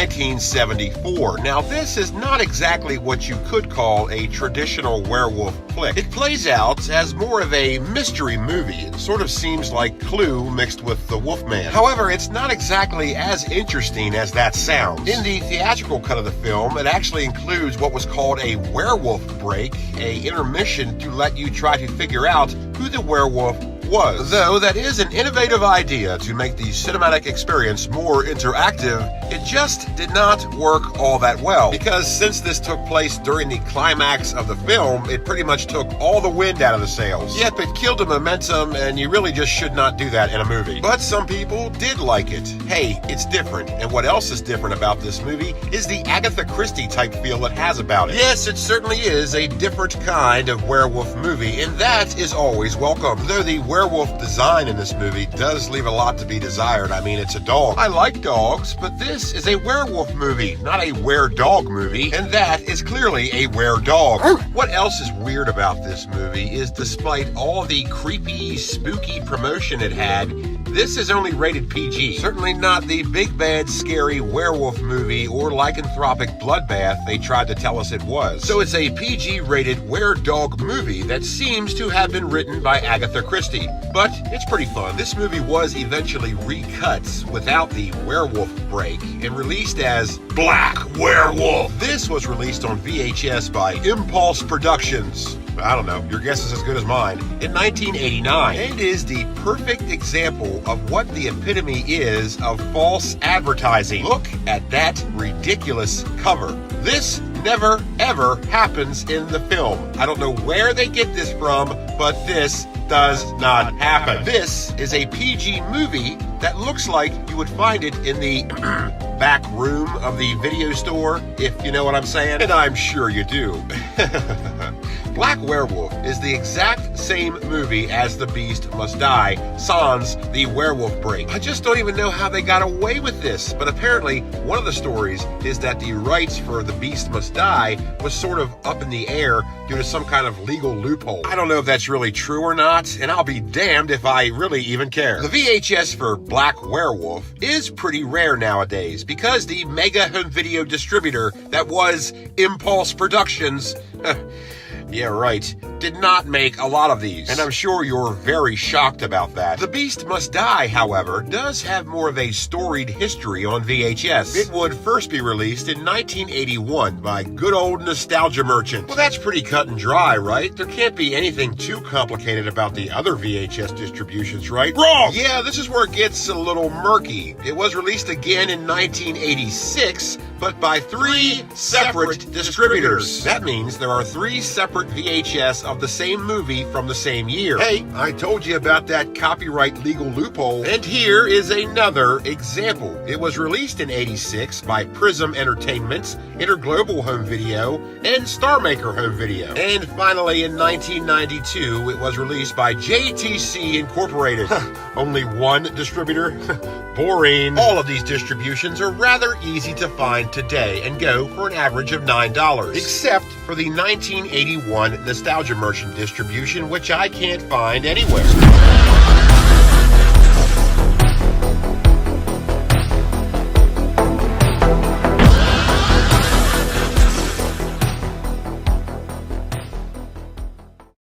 1974. Now, this is not exactly what you could call a traditional werewolf flick. It plays out as more of a mystery movie. It sort of seems like Clue mixed with The Wolfman. However, it's not exactly as interesting as that sounds. In the theatrical cut of the film, it actually includes what was called a werewolf break, an intermission to let you try to figure out who the werewolf was. Though that is an innovative idea to make the cinematic experience more interactive, it just did not work all that well, because since this took place during the climax of the film, it pretty much took all the wind out of the sails. Yep, it killed the momentum, and you really just should not do that in a movie. But some people did like it. Hey, it's different, and what else is different about this movie is the Agatha Christie type feel it has about it. Yes, it certainly is a different kind of werewolf movie, and that is always welcome. Though the werewolf design in this movie does leave a lot to be desired. I mean, it's a dog. I like dogs, but this is a werewolf movie, not a were-dog movie, and that is clearly a were-dog. What else is weird about this movie is despite all the creepy, spooky promotion it had, this is only rated PG. Certainly not the big bad scary werewolf movie or lycanthropic bloodbath they tried to tell us it was. So it's a PG rated were-dog movie that seems to have been written by Agatha Christie. But it's pretty fun. This movie was eventually recut without the werewolf break and released as Black Werewolf. This was released on VHS by Impulse Productions. I don't know, your guess is as good as mine, in 1989, and is the perfect example of what the epitome is of false advertising. Look at that ridiculous cover. This never ever happens in the film. I don't know where they get this from, but this does not happen. This is a PG movie that looks like you would find it in the back room of the video store, if you know what I'm saying, and I'm sure you do. Black Werewolf is the exact same movie as The Beast Must Die, sans the werewolf break. I just don't even know how they got away with this, but apparently one of the stories is that the rights for The Beast Must Die was sort of up in the air due to some kind of legal loophole. I don't know if that's really true or not, and I'll be damned if I really even care. The VHS for Black Werewolf is pretty rare nowadays because the mega home video distributor that was Impulse Productions yeah, right, did not make a lot of these, and I'm sure you're very shocked about that. The Beast Must Die, however, does have more of a storied history on VHS. It would first be released in 1981 by good old Nostalgia Merchant. Well, that's pretty cut and dry, right? There can't be anything too complicated about the other VHS distributions, right? Wrong! Yeah, this is where it gets a little murky. It was released again in 1986, but by three separate distributors. That means there are three separate VHS of the same movie from the same year. Hey, I told you about that copyright legal loophole, and here is another example. It was released in '86 by Prism Entertainment, Interglobal Home Video, and Starmaker Home Video. And finally, in 1992, it was released by JTC Incorporated. Only one distributor? Boring. All of these distributions are rather easy to find today and go for an average of $9, except for the 1981 Nostalgia Merchant distribution, which I can't find anywhere.